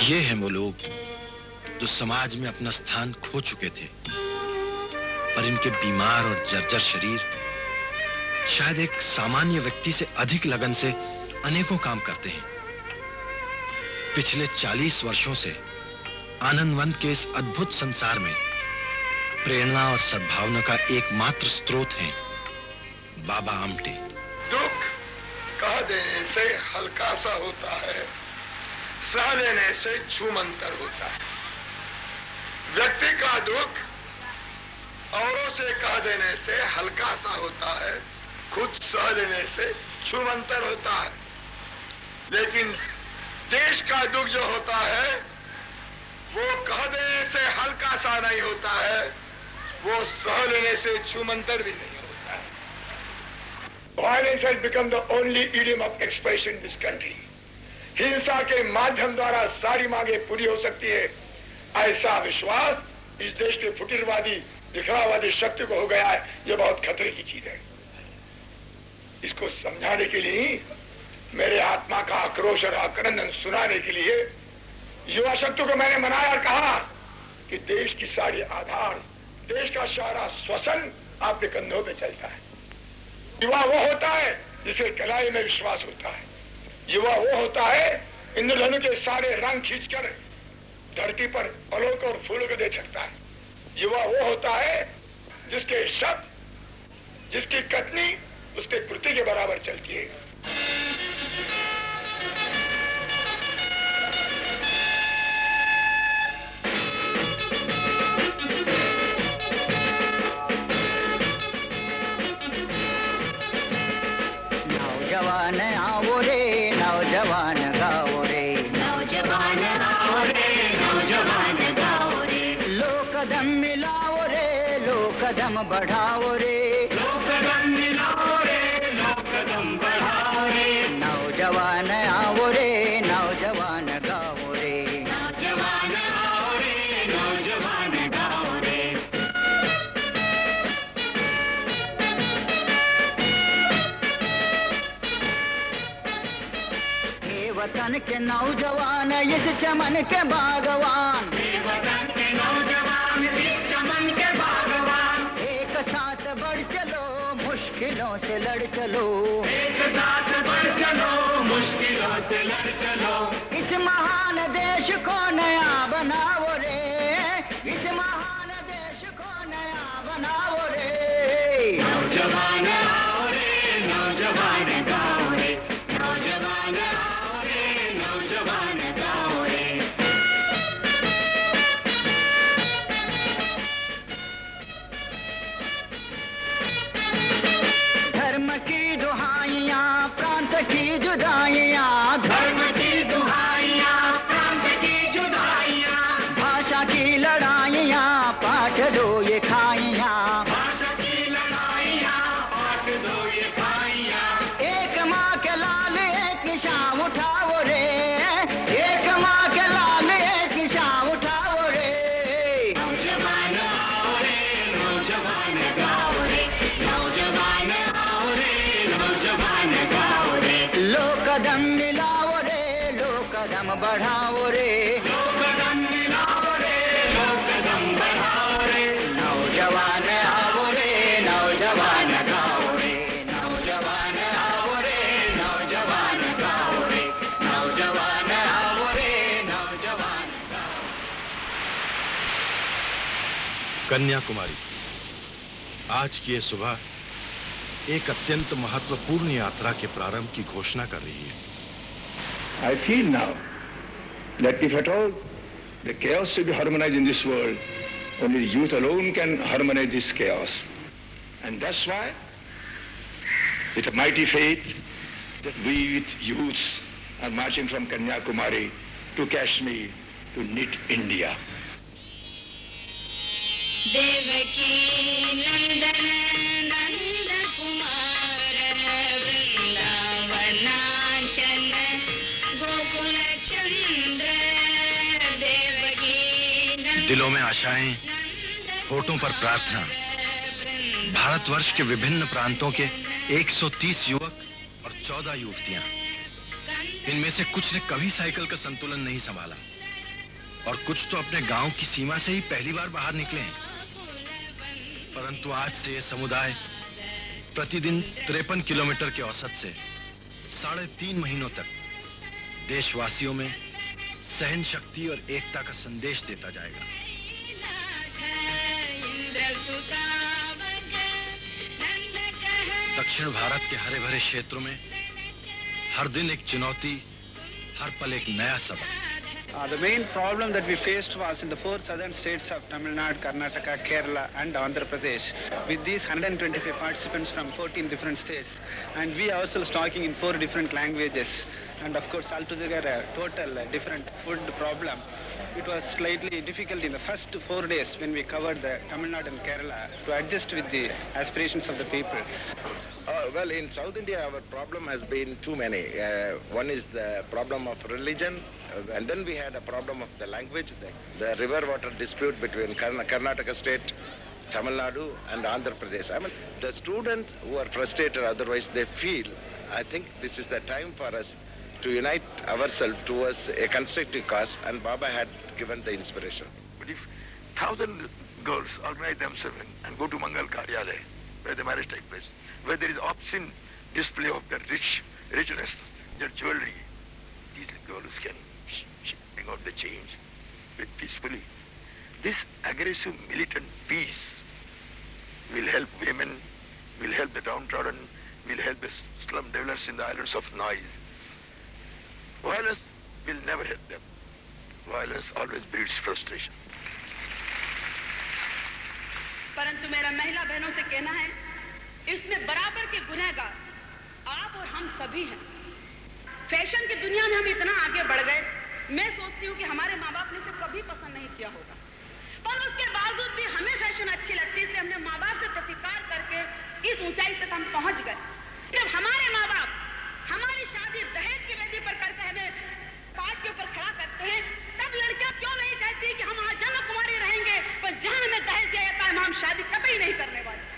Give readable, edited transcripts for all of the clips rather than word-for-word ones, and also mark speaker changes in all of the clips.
Speaker 1: ये हैं वो लोग जो समाज में अपना स्थान खो चुके थे, पर इनके बीमार और जर्जर शरीर शायद एक सामान्य व्यक्ति से अधिक लगन से अनेकों काम करते हैं। पिछले 40 वर्षों से आनंदवंत के इस अद्भुत संसार में प्रेरणा और सद्भावना का एकमात्र स्रोत है बाबा आमटे।
Speaker 2: दुख कह देने से हल्का सा होता है, सह लेने से छूमंतर होता है। व्यक्ति का दुख औरों से कह देने से हल्का सा होता है, खुद सह लेने से छूमंतर होता है। लेकिन देश का दुख जो होता है वो कह देने से हल्का सा नहीं होता है, वो सह लेने से छूमंतर भी नहीं होता है। Violence has become the only idiom of expression in this country. हिंसा के माध्यम द्वारा सारी मांगे पूरी हो सकती है, ऐसा विश्वास इस देश के फुटिरवादी दिखलावादी शक्ति को हो गया है। यह बहुत खतरे की चीज है। इसको समझाने के लिए, मेरे आत्मा का आक्रोश और आक्रंदन सुनाने के लिए युवा शक्ति को मैंने मनाया और कहा कि देश की सारी आधार, देश का सारा श्वसन आपके कंधों पे चलता है। युवा वो होता है जिसे कलाई में विश्वास होता है। युवा वो होता है इंद्रधनु के सारे रंग खींचकर धरती पर फलों को और फूलों को दे सकता है। युवा वो होता है जिसके शब्द, जिसकी कथनी उसके कृति के बराबर चलती है।
Speaker 3: नौजवान आओ रे, नौजवान गाओ रे, नौजवान आओ रे, नौजवान गाओ रे। लो कदम मिलाओ रे, लो कदम बढ़ाओ रे, लो कदम मिलाओ रे, लो कदम बढ़ाओ रे। नौजवान आओ रे, नौजवान गाओ रे, नौजवान आओ रे, नौजवान गाओ रे। वतन के नौजवान इस चमन के बागवान, वतन के नौजवान इस चमन के बागवान। एक साथ बढ़ चलो, मुश्किलों से लड़ चलो, एक साथ बढ़ चलो, मुश्किलों से लड़ चलो। इस महान देश को नया बनाओ रे, इस महान देश को नया बनाओ रे। नौजवान आओ रे, नौजवान गाओ रे, नौजवान आओ रे, नौजवान गाओ रे। धर्म की दुहाइयां, प्रांत की जुदाइयां, धर्म की दुहाइयां, प्रांत की जुदाइयां। भाषा की लड़ाइयां, पाठ दो ये खाइयां, भाषा की लड़ाइयां, पाठ दो ये खाइयां। एक माँ के लाल एक निशान उठाओ रे, एक माँ के लाल एक निशान उठाओ रे। नौजवान आओ रे, नौजवान गाओ रे, नौजवान आओ रे, नौजवान गाओ रे। लो कदम मिलाओ रे, लो कदम बढ़ाओ रे, लो कदम मिलाओ रे, लो कदम बढ़ाओ रे। नौजवान आओ रे, नौजवान गाओ रे, नौजवान आओ रे, नौजवान गाओ रे, नौजवान आओ रे, नौजवान गाओ।
Speaker 1: कन्याकुमारी, आज की ये सुबह एक अत्यंत महत्वपूर्ण यात्रा के प्रारंभ की घोषणा कर रही है।
Speaker 2: I feel now that if at all the chaos to be harmonized in this world, only the youth alone can harmonize this chaos. And that's why, with a mighty faith, that we with youths are marching from Kanyakumari to Kashmir to knit India.
Speaker 4: Devaki नंदन नंद कुमार, वृंदावनाचल गोकुल चंद्र। देवकी नंदन,
Speaker 1: दिलों में आशाएं, होठों पर प्रार्थना। भारतवर्ष के विभिन्न प्रांतों के 130 युवक और 14 युवतियां। इनमें से कुछ ने कभी साइकिल का संतुलन नहीं संभाला और कुछ तो अपने गांव की सीमा से ही पहली बार बाहर निकले हैं। परंतु आज से यह समुदाय प्रतिदिन 53 किलोमीटर के औसत से 3.5 महीनों तक देशवासियों में सहन शक्ति और एकता का संदेश देता जाएगा। दक्षिण भारत के हरे भरे क्षेत्रों में हर दिन एक चुनौती, हर पल एक नया सबक।
Speaker 5: The main problem that we faced was in the 4 southern states of Tamil Nadu, Karnataka, Kerala and Andhra Pradesh. With these 125 participants from 14 different states, and we ourselves talking in 4 different languages, and of course altogether a total different food problem. It was slightly difficult in the first 4 days when we covered the Tamil Nadu and Kerala to adjust with the aspirations of the people.
Speaker 6: Well, in South India, our problem has been too many. One is the problem of religion, and then we had a problem of the language, the river water dispute between Karnataka state, Tamil Nadu, and Andhra Pradesh. I mean, the students who are frustrated otherwise, they feel, I think this is the time for us to unite ourselves towards a constructive cause, and Baba had given the inspiration.
Speaker 2: But if 1,000 girls organize themselves and go to Mangal Karyalaya, where the marriage takes place, where there is obscene display of their richness, their jewelry, these girls can bring out the change peacefully. This aggressive militant peace will help women, will help the downtrodden, will help the slum dwellers in the islands of noise. Violence will never help them. Violence always breeds frustration.
Speaker 7: परंतु मेरा महिला बहनों से कहना है, इसमें बराबर के गुनहगार आप और हम सभी हैं। फैशन की दुनिया में हम इतना आगे बढ़ गए, मैं सोचती हूँ कि हमारे माँ बाप ने इसे कभी पसंद नहीं किया होगा, पर उसके बावजूद भी हमें फैशन अच्छी लगती है, इसलिए हमने माँ बाप से प्रतिकार करके इस ऊंचाई तक हम पहुंच गए। जब हमारे माँ बाप हमारी शादी दहेज की वेदी पर करके हमें पाट के ऊपर खड़ा करते हैं, तब लड़कियां क्यों नहीं कहती कि हम आज जन्म कुमारी रहेंगे, पर जहां हमें दहेज दिया जाता है हम शादी कभी नहीं करने वाले।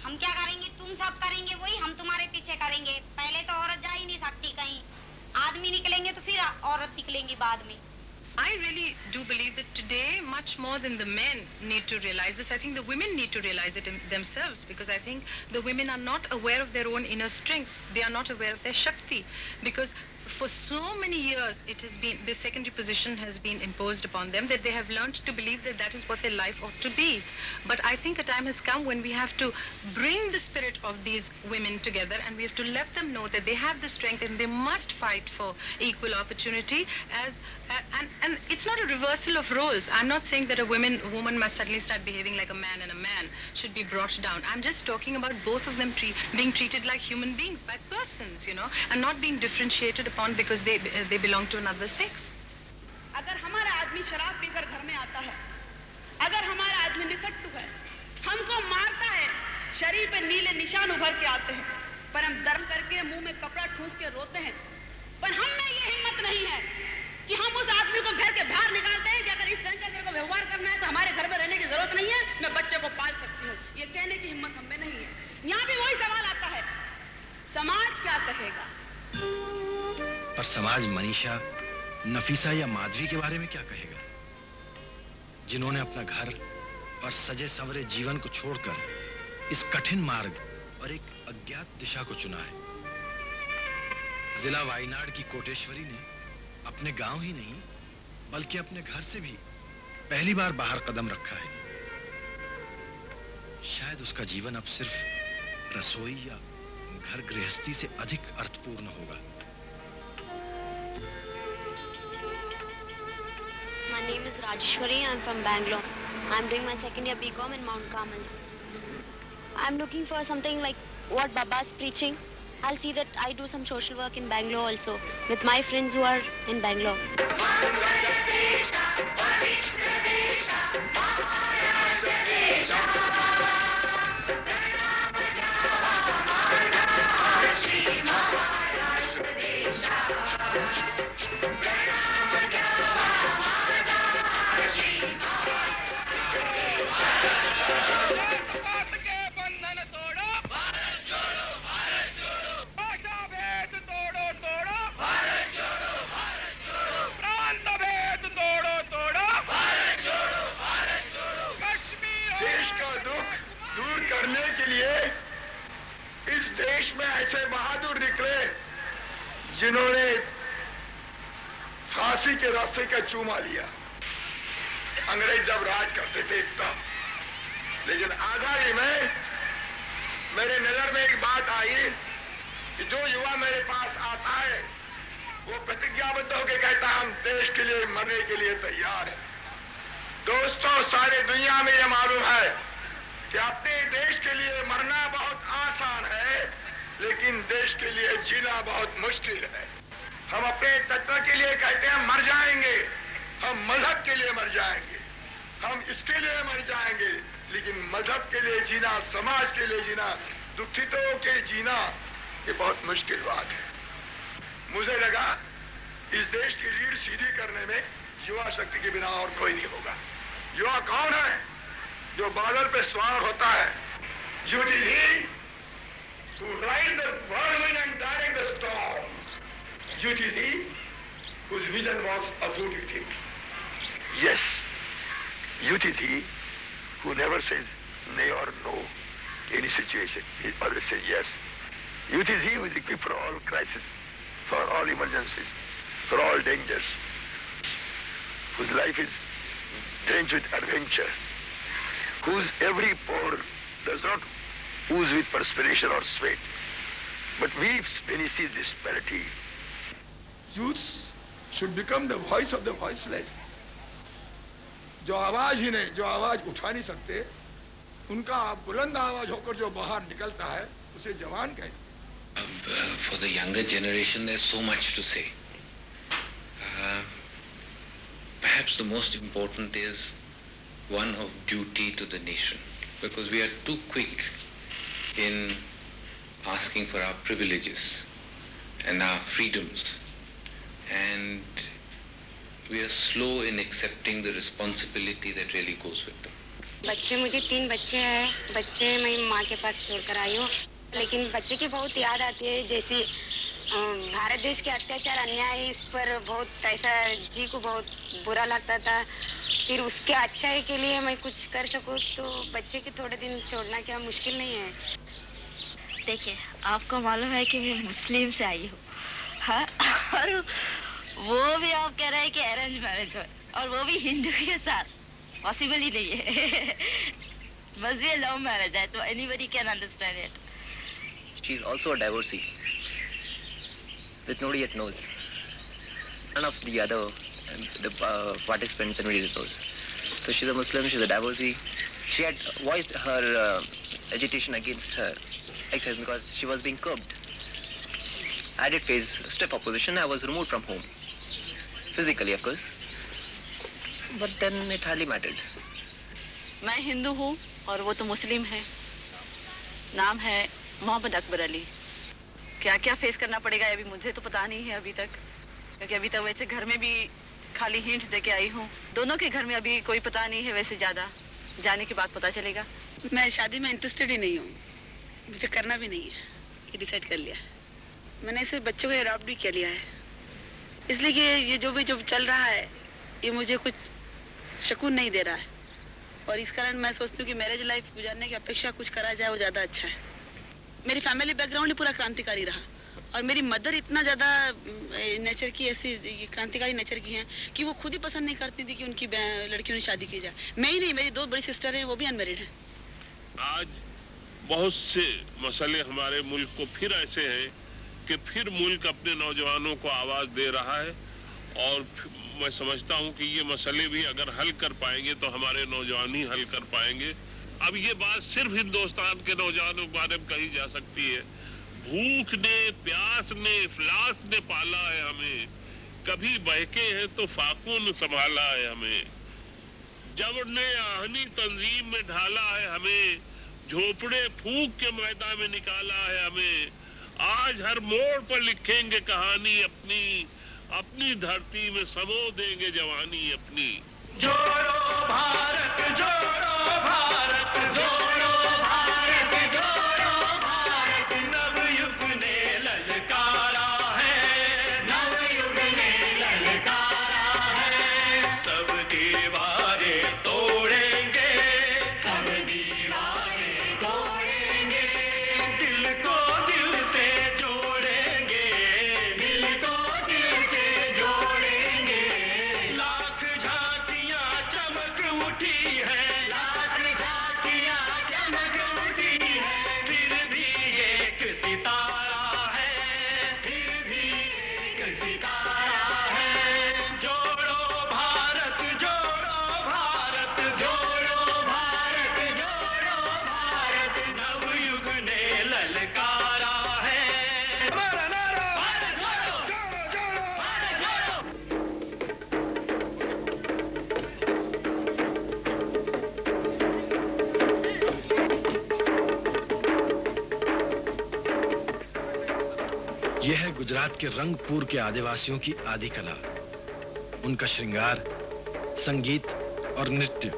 Speaker 8: हम क्या करेंगे, तुम सब करेंगे वही, हम तुम्हारे पीछे करेंगे। पहले तो औरत जा ही नहीं सकती कहीं, आदमी निकलेंगे तो फिर औरत निकलेंगी बाद में।
Speaker 9: I really do believe that today, much more than the men need to realize this, I think the women need to realize it themselves, because I think the women are not aware of their own inner strength. They are not aware of their Shakti, because for so many years it has been, this secondary position has been imposed upon them, that they have learned to believe that that is what their life ought to be. But I think a time has come when we have to bring the spirit of these women together, and we have to let them know that they have the strength and they must fight for equal opportunity. And it's not a reversal of roles. I'm not saying that a woman must suddenly start behaving like a man, and a man should be brought down. I'm just talking about both of them being treated like human beings, by persons, you know, and not being differentiated upon because they belong to another sex.
Speaker 7: अगर हमारा आदमी शराब पीकर घर में आता है, अगर हमारा आदमी निकट्टू है, हमको मारता है, शरीर पे नीले निशान उभर के आते हैं, पर हम धर्म करके मुंह में कपड़ा ठूस के रोते हैं, पर हम में ये हिम्मत नहीं है कि हम उस आदमी को घर के बाहर निकालते हैं कि अगर इस तरह का तेरे को व्यवहार करना है तो हमारे घर में रहने की जरूरत नहीं है, मैं बच्चे को पाल सकती हूँ। ये कहने की हिम्मत हम में नहीं है। यहाँ भी वही सवाल आता है, समाज क्या कहेगा?
Speaker 1: पर समाज मनीषा, नफीसा या माधवी के बारे में क्या कहेगा, जिन्होंने अपना घर और सजे संवरे जीवन को छोड़कर इस कठिन मार्ग और एक अज्ञात दिशा को चुना है। जिला वायनाड की कोटेश्वरी ने अपने गांव ही नहीं बल्कि अपने घर से भी पहली बार बाहर कदम रखा है। शायद उसका जीवन अब सिर्फ रसोई या घर गृहस्थी से अधिक अर्थपूर्ण होगा।
Speaker 8: My name is Rajeshwari. I'm from Bangalore. I'm doing my second year BCom in Mount Carmels. I'm looking for something like what Baba's preaching. I'll see that I do some social work in Bangalore also with my friends who are in Bangalore.
Speaker 2: दूर करने के लिए इस देश में ऐसे बहादुर निकले जिन्होंने फांसी के रास्ते का चूमा लिया। अंग्रेज जब राज करते थे तब, लेकिन आजादी में मेरे नजर में एक बात आई कि जो युवा मेरे पास आता है वो प्रतिज्ञाबद्ध होकर कहता हम देश के लिए मरने के लिए तैयार है। दोस्तों, सारी दुनिया में यह मालूम है कि अपने देश के लिए मरना बहुत आसान है, लेकिन देश के लिए जीना बहुत मुश्किल है। हम अपने तत्व के लिए कहते हैं मर जाएंगे, हम मजहब के लिए मर जाएंगे, हम इसके लिए मर जाएंगे, लेकिन मजहब के लिए जीना, समाज के लिए जीना, दुखितों के जीना, ये बहुत मुश्किल बात है। मुझे लगा इस देश की रीढ़ सीधी करने में युवा शक्ति के बिना और कोई नहीं होगा। युवा कौन है? जो बादल पे सवार होता है। You did he who ride the whirlwind and direct the storm. You did he whose vision was absolutely. Yes, you did he who never says nay or no to any situation. He always says yes. You did he who is equipped for all crises, for all emergencies, for all dangers, whose life is drenched with adventure, whose every pore does not ooze with perspiration or sweat, but weeps when he sees disparity. Youths should become the voice of the voiceless. जो आवाज ही नहीं, जो आवाज उठा नहीं सकते, उनका बुलंद आवाज होकर जो बाहर निकलता है, उसे जवान कहते हैं।
Speaker 10: For the younger generation, there's so much to say. Perhaps the most important is one of duty to the nation, because we are too quick in asking for our privileges and our freedoms, and we are slow in accepting the responsibility that really goes with them.
Speaker 11: बच्चे, मुझे 3 बच्चे हैं। बच्चे मैं माँ के पास छोड़कर आई हूँ, लेकिन बच्चे की बहुत याद आती है। जैसे भारत देश के अत्याचार, अन्याय, इस पर बहुत ऐसा जी को बहुत बुरा लगता था। फिर उसके अच्छाई के लिए मैं कुछ कर सकूँ तो बच्चे के थोड़े दिन छोड़ना क्या मुश्किल नहीं है।
Speaker 12: देखिए, आपको मालूम है कि मैं मुस्लिम से आई हूँ, हाँ? और वो भी आप कह रहे हैं कि अरेंज मैरिज हो, और वो भी हिंदू के साथ, पॉसिबल ही नहीं है। बस भी लव मैरिज है, तो anybody can understand it.
Speaker 13: She is also a divorcee, which nobody yet knows. None of the other participants and videos knows. So she's a Muslim, she's a divorcee. She had voiced her agitation against her ex-husband because she was being curbed. I did face stiff opposition. I was removed from home. Physically, of course. But then it hardly mattered.
Speaker 7: मैं हिंदू हूँ और वो तो मुस्लिम है। नाम है मोहम्मद अकबर अली। क्या क्या फेस करना पड़ेगा अभी मुझे तो पता नहीं है अभी तक, क्योंकि अभी तक वैसे घर में भी खाली हिंट दे के आई हूँ। दोनों के घर में अभी कोई पता नहीं है, वैसे ज्यादा जाने के बाद पता चलेगा। मैं शादी में इंटरेस्टेड ही नहीं हूँ, मुझे करना भी नहीं है, ये डिसाइड कर लिया। मैंने इसे बच्चों को अडॉप्ट भी कर लिया है, इसलिए कि ये जो चल रहा है ये मुझे कुछ सुकून नहीं दे रहा है, और इस कारण मैं सोचती हूँ कि मैरिज लाइफ गुजारने की अपेक्षा कुछ करा जाए, वो ज़्यादा अच्छा है। मेरी फैमिली बैकग्राउंड ही पूरा क्रांतिकारी रहा, और मेरी मदर इतना ज़्यादा नेचर की, ऐसी क्रांतिकारी नेचर की हैं कि वो खुद ही पसंद नहीं करती थी कि उनकी लड़कियों ने शादी की जाए। मैं ही नहीं, मेरी 2 बड़ी सिस्टर हैं, वो भी अनमैरिड हैं।
Speaker 14: आज बहुत से मसले हमारे मुल्क को फिर ऐसे हैं कि फिर मुल्क अपने नौजवानों को आवाज़ दे रहा है, और मैं समझता हूँ कि ये मसले भी अगर हल कर पाएंगे तो हमारे नौजवान ही हल कर पाएंगे। अब ये बात सिर्फ हिंदुस्तान के नौजवानों के बारे में कही जा सकती है। भूख ने, प्यास ने, इफलास ने पाला है हमें, कभी बहके हैं तो फाकू ने संभाला है हमें, जबर ने आहनी तंजीम में ढाला है हमें, झोपड़े फूंक के मैदान में निकाला है हमें। आज हर मोड़ पर लिखेंगे कहानी अपनी, अपनी धरती में समो देंगे जवानी अपनी।
Speaker 3: जोड़ो भारत, जोड़ो भारत, जोड़ो भारत, जोड़ो भारत, नवयुग ने ललकारा है, नवयुग ने ललकारा है। सब दीवारें तोड़ेंगे, सब दीवारें
Speaker 1: यह है गुजरात के रंगपुर के आदिवासियों की आदि कला, उनका श्रृंगार, संगीत और नृत्य।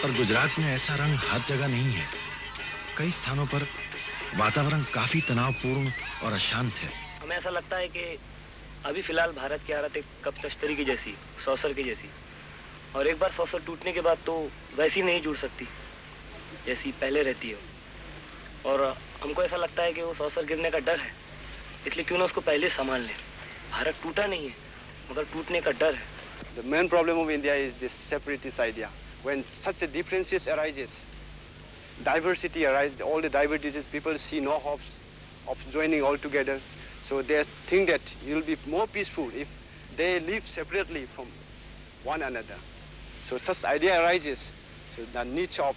Speaker 1: पर गुजरात में ऐसा रंग हर जगह नहीं है। कई स्थानों पर वातावरण काफी तनावपूर्ण और अशांत है।
Speaker 13: हमें ऐसा लगता है कि अभी फिलहाल भारत की हालत एक कप तश्तरी की जैसी, सौसर की जैसी, और एक बार सौसर टूटने के बाद तो वैसी नहीं जुड़ सकती जैसी पहले रहती है। और हमको ऐसा लगता है कि वो सौसर गिरने का डर है, इसलिए क्यों ना उसको पहले संभाल लें। भारत टूटा नहीं है, मगर टूटने का डर है।
Speaker 5: The main problem of India is this separatist idea. When such a differences arises, diversity arises, all the diversities, people see no hopes of joining all together. So they think that it will be more peaceful if they live separately from one another. So such idea arises. So the niche of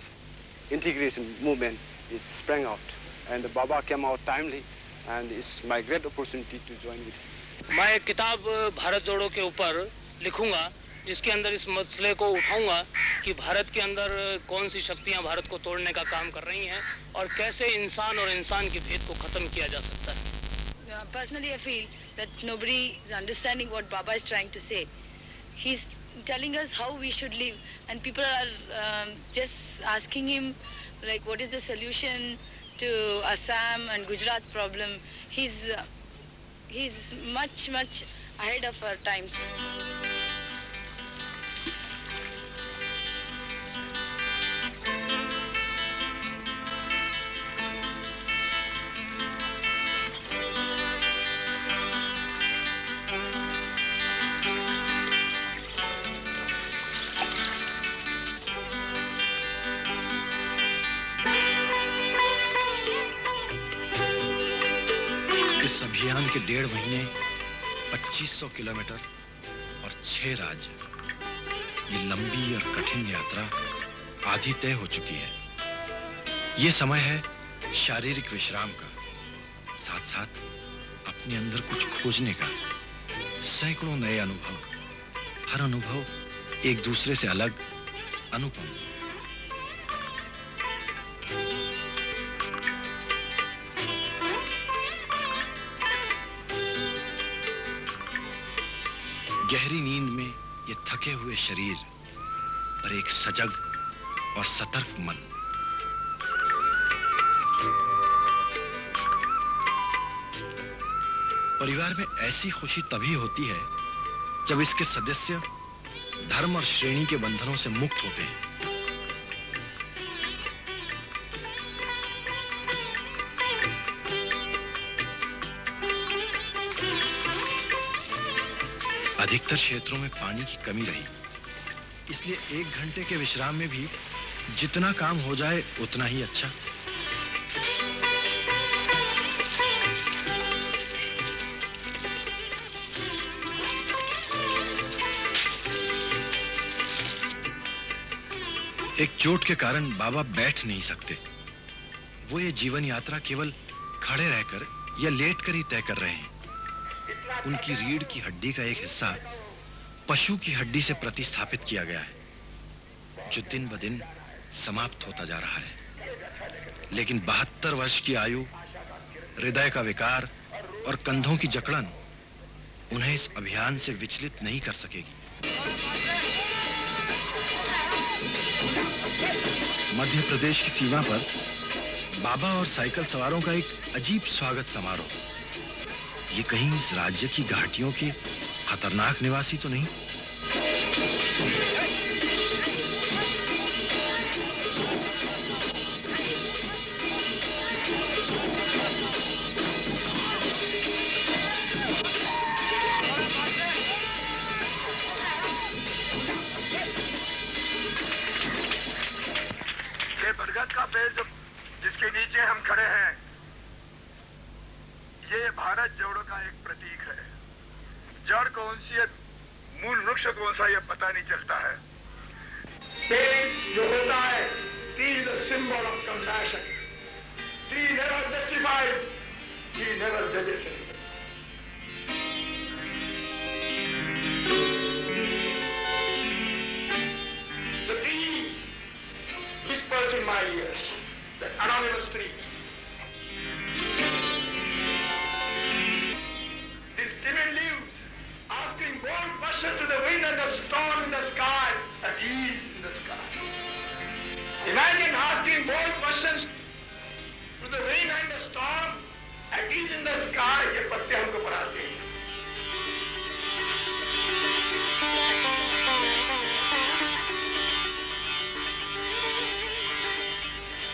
Speaker 5: integration movement is sprang out. And the Baba came out timely, and it's my great opportunity to join with him.
Speaker 15: मैं एक किताब भारत जोड़ो के ऊपर लिखूंगा, जिसके अंदर इस मसले को उठाऊंगा कि भारत के अंदर कौन सी शक्तियां भारत को तोड़ने का काम कर रही हैं और कैसे इंसान और इंसान के भेद को खत्म किया जा सकता है।
Speaker 16: Personally, I feel that nobody is understanding what Baba is trying to say. He's telling us how we should live, and people are just asking him, like, what is the solution to Assam and Gujarat problem. He's much ahead of our times.
Speaker 1: इस अभियान के 1.5 महीने, 2500 kilometre और 6 राज्य, ये लंबी और कठिन यात्रा आधी तय हो चुकी है। ये समय है शारीरिक विश्राम का, साथ साथ अपने अंदर कुछ खोजने का। सैकड़ों नए अनुभव, हर अनुभव एक दूसरे से अलग, अनुपम। गहरी नींद में ये थके हुए शरीर पर एक सजग और सतर्क मन। परिवार में ऐसी खुशी तभी होती है जब इसके सदस्य धर्म और श्रेणी के बंधनों से मुक्त होते हैं। अधिकतर क्षेत्रों में पानी की कमी रही, इसलिए 1 घंटे के विश्राम में भी जितना काम हो जाए उतना ही अच्छा। एक चोट के कारण बाबा बैठ नहीं सकते। वो ये जीवन यात्रा केवल खड़े रहकर या लेटकर ही तय कर रहे हैं। उनकी रीढ़ की हड्डी का एक हिस्सा पशु की हड्डी से प्रतिस्थापित किया गया है, जो दिन ब दिन समाप्त होता जा रहा है। लेकिन 72 वर्ष की आयु, हृदय का विकार और कंधों की जकड़न उन्हें इस अभियान से विचलित नहीं कर सकेगी। मध्य प्रदेश की सीमा पर बाबा और साइकिल सवारों का एक अजीब स्वागत समारोह। ये कहीं इस राज्य की घाटियों के खतरनाक निवासी तो नहीं?
Speaker 2: पेड़ जो जिसके नीचे हम खड़े हैं, ये भारत जोड़ो का एक प्रतीक है। जड़ कौन सी है, मूल वृक्ष कौन सा, ये पता नहीं चलता है। पेड़ जो होता है, tree is the symbol of compassion. Tree never justifies, tree never जजेस। Whispers in my ears, that anonymous tree. These timid leaves asking bold questions to the wind and the storm in the sky, at ease in the sky. Imagine asking bold questions to the wind and the storm, at ease in the sky. ये पत्ते हमको पढ़ाते हैं।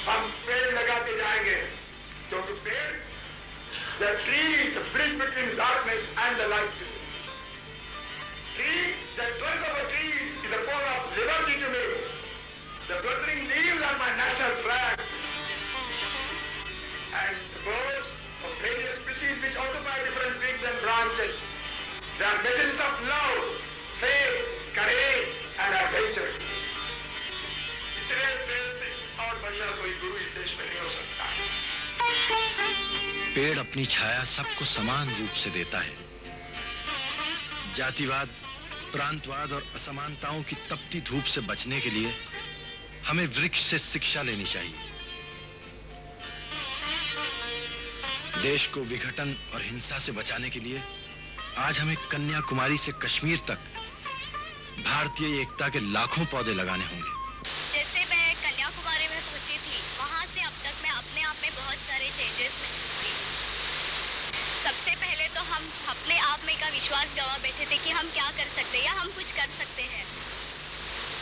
Speaker 2: हम पेड़ लगाते जाएंगे, क्योंकि पेड़, the tree is the bridge between darkness and the light. Tree, the trunk of a tree is a pole of liberty to me. The fluttering leaves are my national flag. And the birds of various species which occupy different twigs and branches, they are messengers of love, faith, courage and adventure. इसलिए पेड़ से और बढ़िया कोई गुरु इस देश में नहीं हो सकता।
Speaker 1: पेड़ अपनी छाया सबको समान रूप से देता है। जातिवाद, प्रांतवाद और असमानताओं की तपती धूप से बचने के लिए हमें वृक्ष से शिक्षा लेनी चाहिए। देश को विघटन और हिंसा से बचाने के लिए आज हमें कन्याकुमारी से कश्मीर तक भारतीय एकता के लाखों पौधे लगाने होंगे।
Speaker 8: जैसे मैं कन्याकुमारी में पहुंची थी, वहां से अब तक मैं अपने आप में बहुत सारे चेंजेस महसूस की। सबसे पहले तो हम अपने आप में का विश्वास गंवा बैठे थे कि हम क्या कर सकते हैं या हम कुछ कर सकते हैं,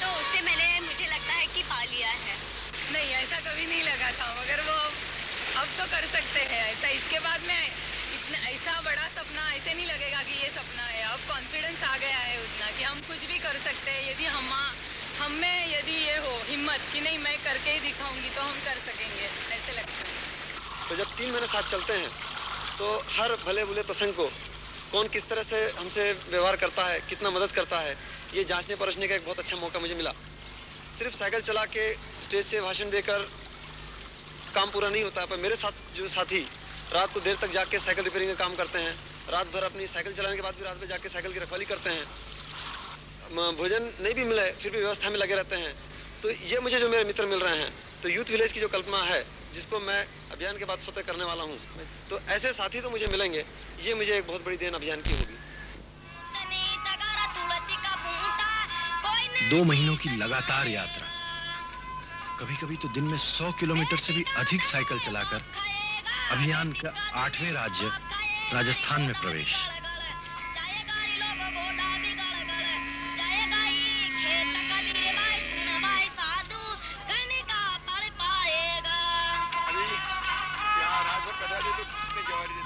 Speaker 8: तो उससे मुझे लगता है कि पा लिया है।
Speaker 16: नहीं, ऐसा कभी नहीं लगा था, मगर वो अब तो कर सकते हैं ऐसा। इसके बाद में इतना ऐसा बड़ा सपना ऐसे नहीं लगेगा कि ये सपना है। अब कॉन्फिडेंस आ गया है उतना कि हम कुछ भी कर सकते हैं। यदि हम में यदि ये हो हिम्मत कि नहीं मैं करके ही दिखाऊंगी, तो हम कर सकेंगे, ऐसे लगता है।
Speaker 17: तो जब 3 महीने साथ चलते हैं तो हर भले बुरे प्रसंग को कौन किस तरह से हमसे व्यवहार करता है, कितना मदद करता है, ये जांचने परखने का एक बहुत अच्छा मौका मुझे मिला। सिर्फ साइकिल चला के स्टेज से भाषण देकर काम पूरा नहीं होता है, पर मेरे साथ जो साथी रात को देर तक जाके साइकिल रिपेयरिंग का काम करते हैं, रात भर अपनी साइकिल चलाने के बाद भी रात में जाके साइकिल की रखवाली करते हैं, भोजन नहीं भी मिले फिर भी व्यवस्था में लगे रहते हैं, तो ये मुझे जो मेरे मित्र मिल रहे हैं, तो यूथ विलेज की जो कल्पना है जिसको मैं अभियान के बाद स्वतः करने वाला हूँ, तो ऐसे साथी तो मुझे मिलेंगे, ये मुझे एक बहुत बड़ी देन अभियान की होगी।
Speaker 1: 2 महीनों की लगातार यात्रा, कभी कभी तो दिन में 100 किलोमीटर से भी अधिक साइकिल चलाकर अभियान का 8वें राज्य राजस्थान में प्रवेश।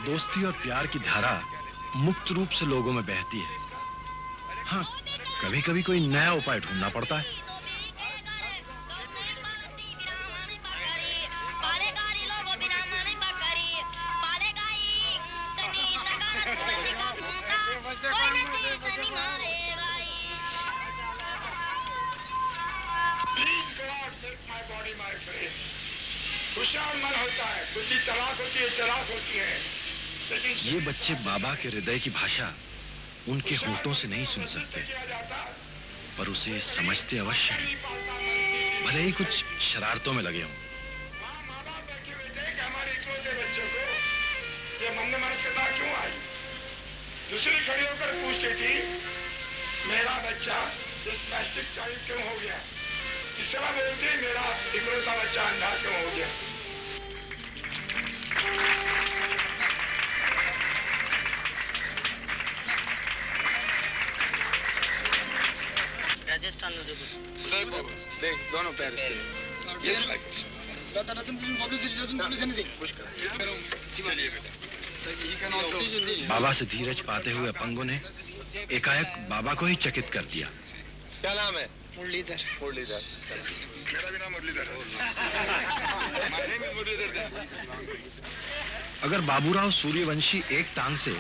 Speaker 1: दोस्ती और प्यार की धारा मुक्त रूप से लोगों में बहती है। हाँ, कभी कभी कोई नया उपाय ढूंढना पड़ता है।
Speaker 2: खुशहाल मन होता है, खुशी तलाश होती है, चलाश होती है।
Speaker 1: ये बच्चे बाबा के हृदय की भाषा उनके होठों से नहीं सुन सकते, पर उसे समझते अवश्य हैं, भले ही कुछ शरारतों में लगे हों।
Speaker 2: हमारे इकलौते बच्चे को ये मन मानसिकता क्यों आई? दूसरी खड़ी होकर पूछती थी, मेरा बच्चा स्पैस्टिक चाइल्ड क्यों हो गया? तीसरा बोलती, मेरा इकलौता बच्चा अंधा क्यों हो गया?
Speaker 18: राजस्थान में
Speaker 5: देख दोनों पैर इसके।
Speaker 18: Yes, like it. That doesn't publish anything. चलिए बेटा।
Speaker 1: बाबा से धीरज पाते हुए अपंगों ने एकाएक बाबा को ही चकित कर दिया।
Speaker 6: क्या नाम है?
Speaker 18: मुरलीधर।
Speaker 6: मुरलीधर।
Speaker 2: मेरा भी नाम मुरलीधर है। मुरलीधर।
Speaker 1: अगर बाबूराव सूर्यवंशी एक टांग से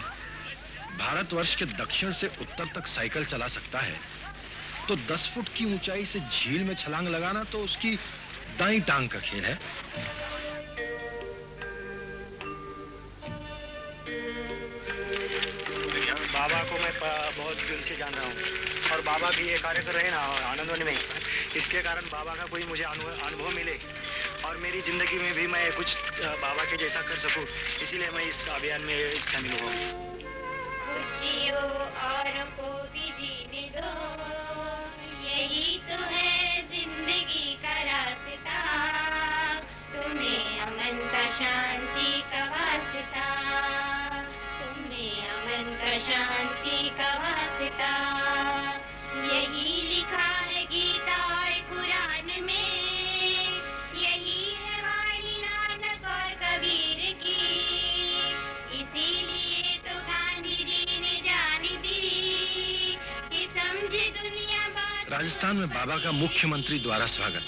Speaker 1: भारतवर्ष के दक्षिण से उत्तर तक साइकिल चला सकता है, तो 10 फुट की ऊंचाई से झील में छलांग लगाना तो उसकी दाईं टांग का खेल है।
Speaker 19: बाबा को मैं बहुत दिल से जान रहा हूँ और बाबा भी ये कार्य कर रहे हैं ना आनंदवन में, इसके कारण बाबा का कोई मुझे अनुभव मिले और मेरी जिंदगी में भी मैं कुछ बाबा के जैसा कर सकूं, इसीलिए मैं इस अभियान में शामिल हुआ हूँ।
Speaker 4: जियो और को भी जीने दो, यही तो है जिंदगी का रास्ता, तुम्हें अमन का शांति का वास्ता, तुम्हें अमन का शांति का वास्ता, यही लिखा है गीता और कुरान में, यही है वाणी नानक और कबीर की, इसीलिए तो गांधी जी ने जान दी कि समझे दुनिया बात।
Speaker 1: राजस्थान में बाबा का मुख्यमंत्री द्वारा स्वागत।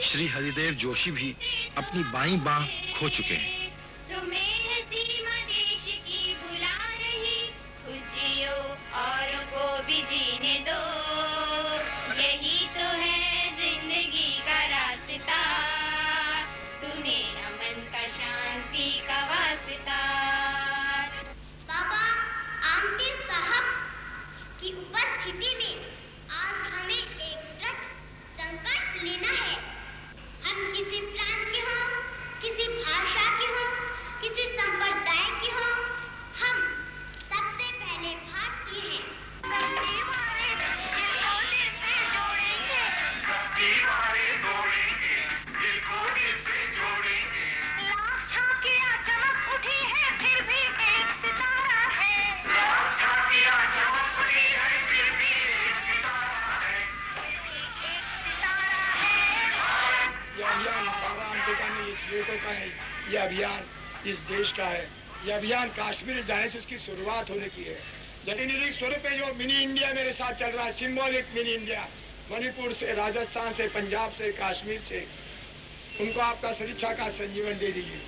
Speaker 1: श्री हरिदेव जोशी भी अपनी बाईं बांह खो चुके हैं।
Speaker 4: तुम्हें है सीमा देश की बुला रही, खुद जियो और को भी जीने दो, यही तो है जिंदगी का रास्ता, तुम्हें अमन का शांति का वास्ता।
Speaker 20: बाबा आमटीर साहब की उपस्थिति में आज हमें एक दृढ़ संकल्प लेना है। हम किसी प्रांत के हों, किसी भाषा के हों, किसी संप्रदाय के हों, हम सबसे पहले भारतीय हैं।
Speaker 2: का है, ये अभियान इस देश का है। ये अभियान कश्मीर जाने से उसकी शुरुआत होने की है, लेकिन ये स्वरूप है जो मिनी इंडिया मेरे साथ चल रहा है, सिंबॉलिक मिनी इंडिया, मणिपुर से, राजस्थान से, पंजाब से, कश्मीर से, उनको आपका सदिच्छा का संजीवन दे दीजिए।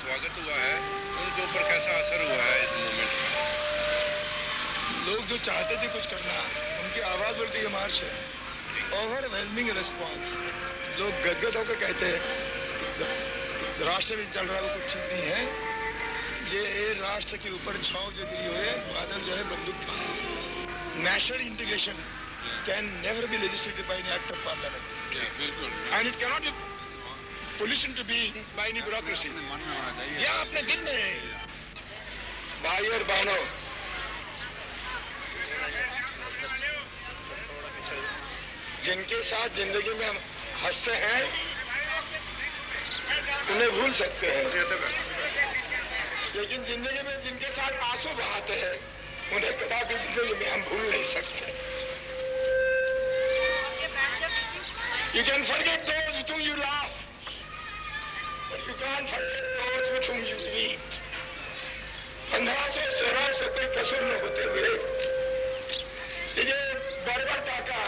Speaker 6: स्वागत हुआ है, उनके ऊपर कैसा असर हुआ है इस मूवमेंट का?
Speaker 2: लोग जो चाहते थे कुछ करना, उनकी आवाज बोलती है मार्च है, ओवरवेलमिंग रिस्पॉन्स। लोग गदगद होकर कहते हैं राष्ट्र में चल रहा है वो कुछ ठीक नहीं है, ये राष्ट्र के ऊपर छांव जो गिरी हुई है, बादल जो है बंदूक का है। National integration can never be legislated by an act of parliament, and it can not be pollution to be by any bureaucracy. ये अपने दिन में भाई और बहनों, जिनके साथ जिंदगी में हम हंसते हैं उन्हें भूल सकते हैं, लेकिन जिंदगी में जिनके साथ आंसू बहाते हैं उन्हें कदापि जिंदगी में हम भूल नहीं सकते। You can forget those with whom you laugh, but you can't forget those with whom you weep. 1516 से कोई कसूर न होते हुए ये बर्बरता का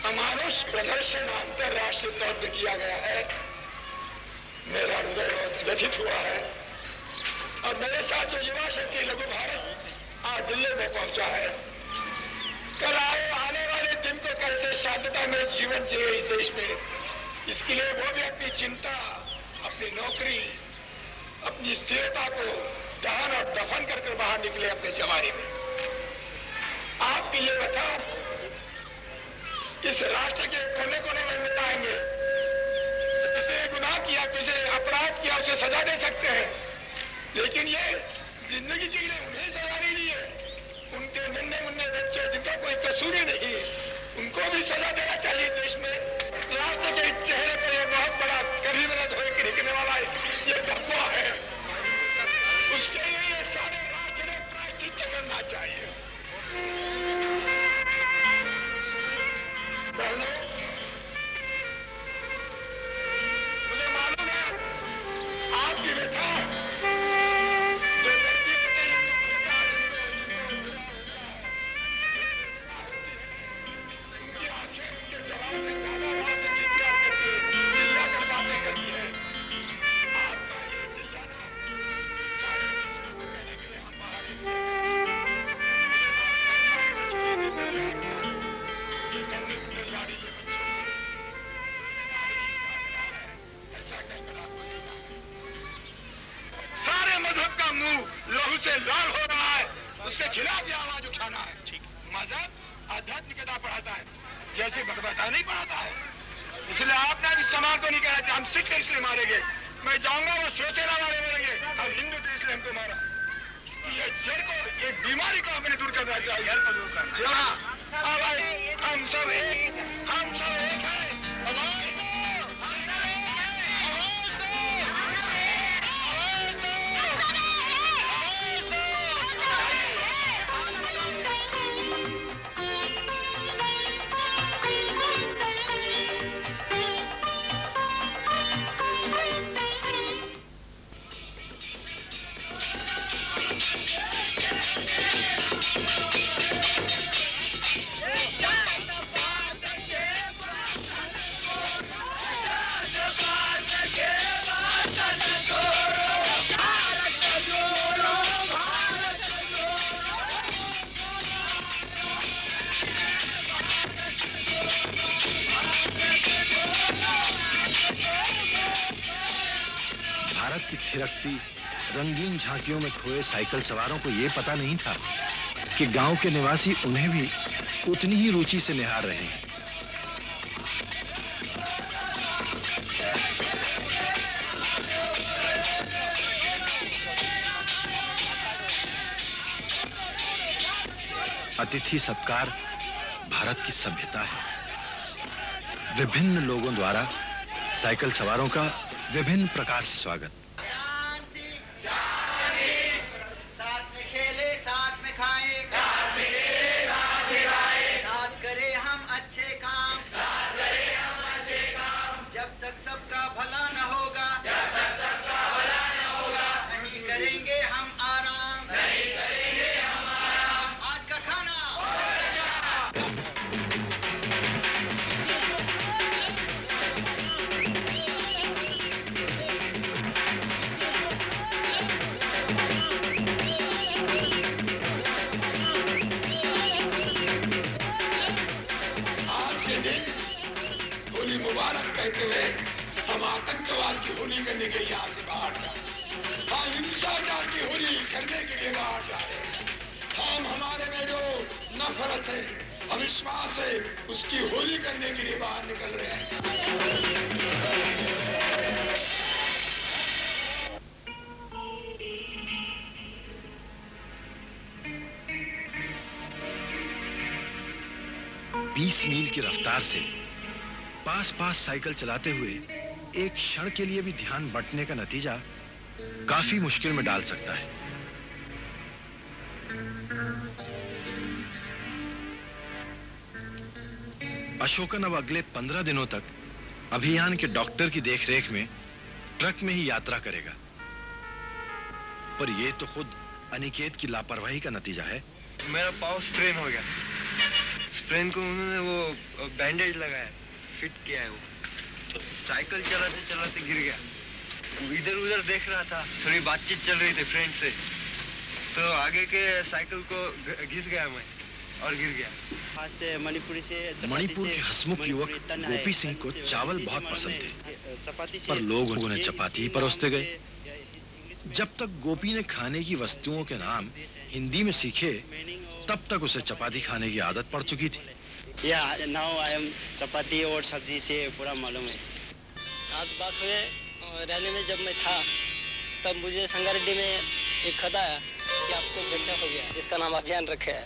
Speaker 2: अमानुष प्रदर्शन अंतरराष्ट्रीय तौर पर किया गया है, मेरा हृदय बहुत व्यथित हुआ है। और मेरे साथ जो युवा शक्ति लघु भारत आज दिल्ली में पहुंचा है, कल आने वाले दिन को कैसे शांतता में जीवन जिए इस देश में, इसके लिए वो भी अपनी चिंता, अपनी नौकरी, अपनी स्थिरता को दहन और दफन कर बाहर निकले अपने जवानी में। आप भी ये बताओ, इस राष्ट्र के कोने कोने में मिटाएंगे, जिसने गुनाह किया, तुझे अपराध किया, उसे सजा दे सकते हैं, लेकिन ये जिंदगी जी ने उन्हें सजा नहीं दी है। उनके नन्हे मुन्ने बच्चे जिनका कोई कसूर ही नहीं, उनको भी सजा देना चाहिए देश में। राष्ट्र के चेहरे पर यह बहुत बड़ा करीब लहू से लाल हो रहा है, उसके खिलाफ भी आवाज उठाना है। मजहब आध्यात्मिकता पढ़ाता है, जैसे भगवता नहीं पढ़ाता है। इसलिए आपने भी समाज को नहीं कहा कि हम सिख इसलिए मारेंगे, मैं जाऊंगा वो शिवसेना वाले बोलेंगे हम हिंदू थे इसलिए हमको मारा। ये जड़ को, ये बीमारी को हमें दूर करना चाहिए। हम सब एक है।
Speaker 1: भारत की थिरकती रंगीन झांकियों में खोए साइकिल सवारों को यह पता नहीं था कि गांव के निवासी उन्हें भी उतनी ही रुचि से निहार रहे हैं। अतिथि सत्कार भारत की सभ्यता है। विभिन्न लोगों द्वारा साइकिल सवारों का विभिन्न प्रकार से स्वागत।
Speaker 3: साथ में खेले, साथ में खाए, साथ में खेले, साथ में खाए, साथ करे हम अच्छे काम, साथ करे हम अच्छे काम। जब तक सबका भला न होगा, जब तक सबका भला न होगा, नहीं करेंगे हम आराम, नहीं करेंगे हम आराम। आज का खाना
Speaker 2: मुबारक कहते हुए हम आतंकवाद की होली करने के लिए यहाँ से बाहर जा रहे हैं। हम हिंसाचार की होली करने के लिए बाहर जा रहे हैं। हम हमारे में जो नफरत है, अविश्वास है, उसकी होली करने के लिए बाहर निकल रहे हैं।
Speaker 1: 20 मील की रफ्तार से पास साइकिल चलाते हुए एक क्षण के लिए भी ध्यान बंटने का नतीजा काफी मुश्किल में डाल सकता है। अशोकन अब अगले 15 दिनों तक अभियान के डॉक्टर की देखरेख में ट्रक में ही यात्रा करेगा। पर यह तो खुद अनिकेत की लापरवाही का नतीजा है।
Speaker 17: मेरा पाँव स्प्रेन हो गया। स्प्रेन को उन्होंने वो बैंडेज लगाया, फिट किया है। वो साइकिल चलाते चलाते गिर गया। इधर उधर देख रहा था, थोड़ी बातचीत चल रही थी फ्रेंड से, तो आगे के साइकिल को घिस गया मैं और गिर गया।
Speaker 21: आज से मणिपुर
Speaker 1: के हसमुख युवक गोपी सिंह को चावल बहुत पसंद थे, पर लोग उन्हें चपाती ही परोसते गए। जब तक गोपी ने खाने की वस्तुओं के नाम हिंदी में सीखे, तब तक उसे चपाती खाने की आदत पड़ चुकी थी।
Speaker 21: नाउ आई एम चपाती और सब्जी से पूरा मालूम है। आज बात हुए रैली में जब मैं था, तब मुझे संगारेड्डी में एक खत आया कि आपको बच्चा हो गया, इसका नाम अभियान रखे है।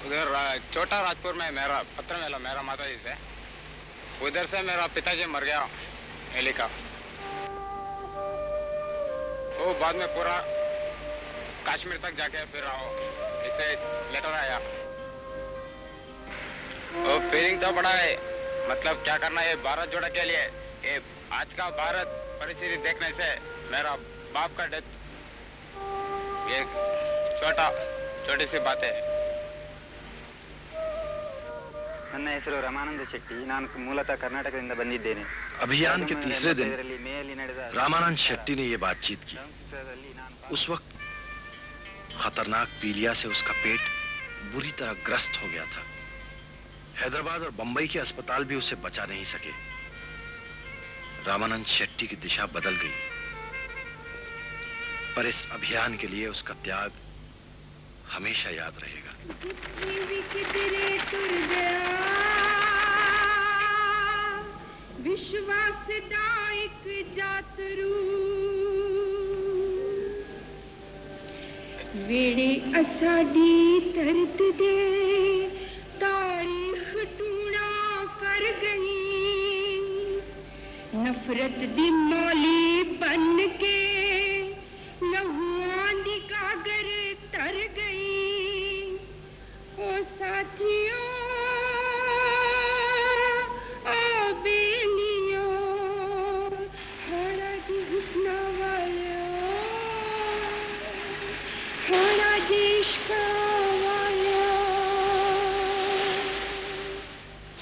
Speaker 22: उधर छोटा राजपुर में मेरा पत्र मिला मेरा माता जी से, उधर से मेरा पिताजी मर गया एली का। वो बाद में पूरा कश्मीर तक जाके फिर इसे लेटर आया। वो फीलिंग तो बड़ा है, मतलब क्या करना है भारत जोड़ा के लिए। ये आज का भारत परिस्थिति देखने से मेरा बाप का डेथ, ये छोटी सी बात है।
Speaker 23: ನನ್ನ ಹೆಸರು ರಾಮಾನಂದ ಶೆಟ್ಟಿ, ನಾನು ಮೂಲತಃ ಕರ್ನಾಟಕದಿಂದ ಬಂದಿದ್ದೇನೆ।
Speaker 1: अभियान के तीसरे दिन रामानंद शेट्टी ने ये बातचीत की। उस वक्त खतरनाक पीलिया से उसका पेट बुरी तरह ग्रस्त हो गया था। हैदराबाद और बंबई के अस्पताल भी उसे बचा नहीं सके। रामानंद शेट्टी की दिशा बदल गई। पर इस अभियान के लिए उसका त्याग हमेशा याद रहेगा।
Speaker 9: विश्वास दायक जातरू वेड़े असाडी तरद दे तारीख टूणा कर गई नफरत दी मौली बन के लहुआं दी गागर तर गई ओ साथियों ओ बेलियों हाड़ा जी हुस्ना वालों हाड़ा जी इश्का वालों।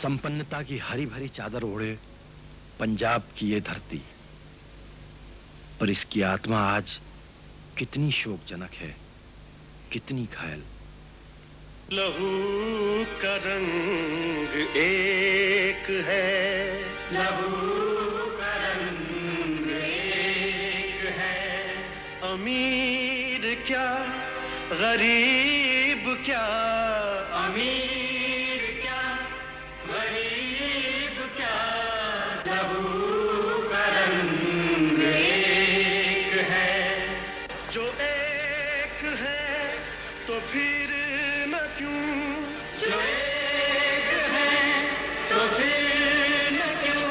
Speaker 1: संपन्नता की हरी भरी चादर ओढ़े पंजाब की ये धरती, पर इसकी आत्मा आज कितनी शोकजनक है, कितनी घायल।
Speaker 10: लहू का रंग एक है, लहू का रंग एक है, अमीर क्या गरीब क्या, अमीर क्या गरीब क्या, लहू का रंग एक है, जो एक है तो फिर न क्यों, जो एक है तो फिर न क्यों,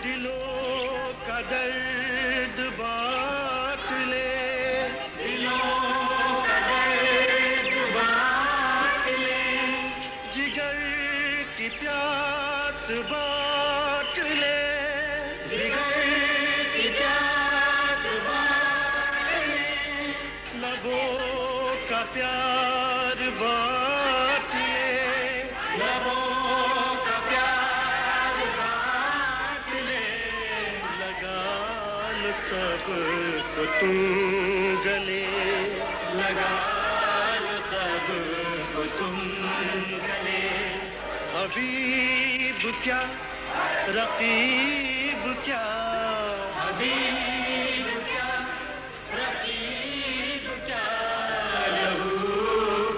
Speaker 10: दिलों का दर्द बांट ले, दिलों का दर्द बांट ले, जिगर की प्यास बांट ले, जिगर की प्यास बांट ले, लबों का प्यार बांट ले, लबों का प्यार बांट ले, लगा लो सबको तुम गले, लगा लो सबको तुम गले, हबीब क्या रकीब क्या, हबीब क्या रकीब क्या, लहू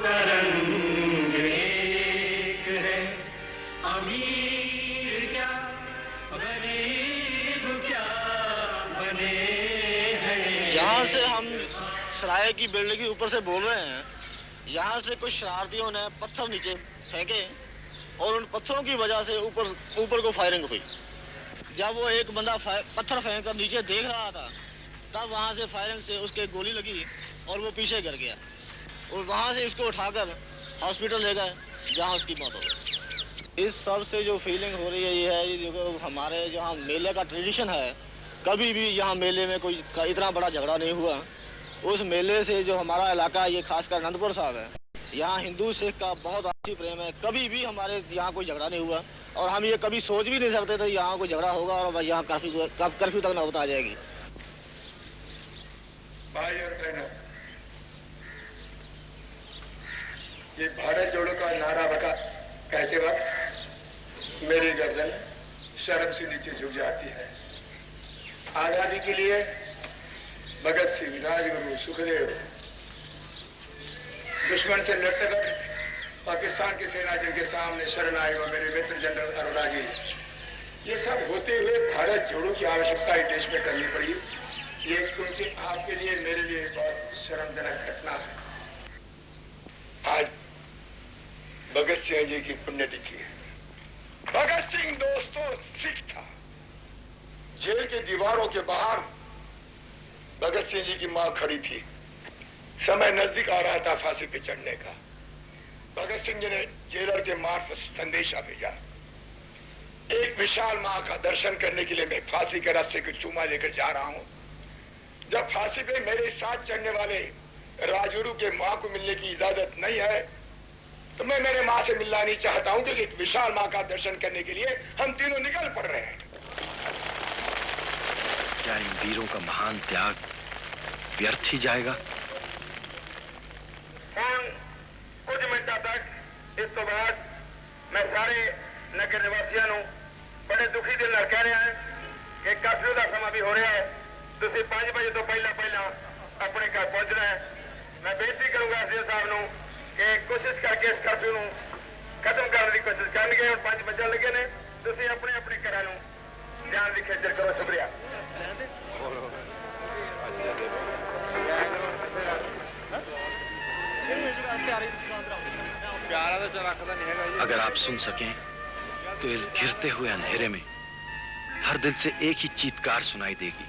Speaker 10: का रंग एक है, अमीर क्या गरीब क्या बने हैं।
Speaker 11: यहाँ से हम सराय की बिल्डिंग के ऊपर से बोल रहे हैं, यहाँ से कुछ शरारतियों ने पत्थर नीचे फेंके और उन पत्थरों की वजह से ऊपर को फायरिंग हुई। जब वो एक बंदा पत्थर फेंक कर नीचे देख रहा था, तब वहाँ से फायरिंग से उसके गोली लगी और वो पीछे गिर गया और वहाँ से इसको उठाकर हॉस्पिटल ले गए जहाँ उसकी मौत हो गई। इस सब से जो फीलिंग हो रही है ये है, ये देखो हमारे जहाँ मेले का ट्रेडिशन है, कभी भी यहाँ मेले में कोई इतना बड़ा झगड़ा नहीं हुआ। उस मेले से जो हमारा इलाका ये खासकर अनंतपुर साहब है, यहाँ हिंदू सिख का बहुत आपसी प्रेम है, कभी भी हमारे यहाँ कोई झगड़ा नहीं हुआ और हम ये कभी सोच भी नहीं सकते थे यहाँ कोई झगड़ा होगा और यहाँ कर्फ्यू तक नौबत आ जाएगी।
Speaker 2: भाई और बहनों, ये भारत जोड़ो का नारा बका कहते वक्त मेरी गर्दन शर्म से नीचे झुक जाती है। आजादी के लिए भगत सिंह, राजगुरु, सुखदेव, दुश्मन से लड़ते वक्त पाकिस्तान की सेना जिनके सामने शरण आए वो मेरे मित्र जनरल अरोड़ा जी, ये सब होते हुए भारत जोड़ो की आवश्यकता इस देश में करनी पड़ी। ये क्योंकि आपके लिए मेरे लिए बहुत शर्मजनक घटना है। आज भगत सिंह जी की पुण्यतिथि है। भगत सिंह दोस्तों सिख था। जेल के दीवारों के बाहर भगत सिंह जी की मां खड़ी थी। समय नजदीक आ रहा था फांसी पे चढ़ने का। भगत सिंह जी ने जेलर के मार्फत संदेशा भेजा, एक विशाल मां का दर्शन करने के लिए मैं फांसी के रास्ते को चूमा लेकर जा रहा हूं। जब फांसी पे मेरे साथ चढ़ने वाले राजगुरु के मां को मिलने की इजाजत नहीं है तो मैं मेरे मां से मिलना नहीं चाहता हूं, क्योंकि विशाल मां का दर्शन करने के लिए हम तीनों निकल पड़ रहे हैं।
Speaker 1: क्या इन वीरों का महान त्याग व्यर्थ ही जाएगा?
Speaker 2: कुछ मिनटों तक इस तो बाद मैं सारे नगर निवासियों को बड़े दुखी दिल कह रहा है कि कर्फ्यू का समा भी हो रहा है। तुम 5 बजे तो पहला अपने घर पहुंचना है। मैं बेनती करूंगा एसडीओ साहब नूं कि कोशिश करके इस कर्फ्यू नूं खत्म करने की कोशिश करनगे। और 5 बजन लगे ने, तुसीं अपने अपने घरां नूं जान दी खेचल करो। शुक्रिया।
Speaker 1: अगर आप सुन सकें तो इस घिरते हुए अंधेरे में हर दिल से एक ही चीत्कार सुनाई देगी,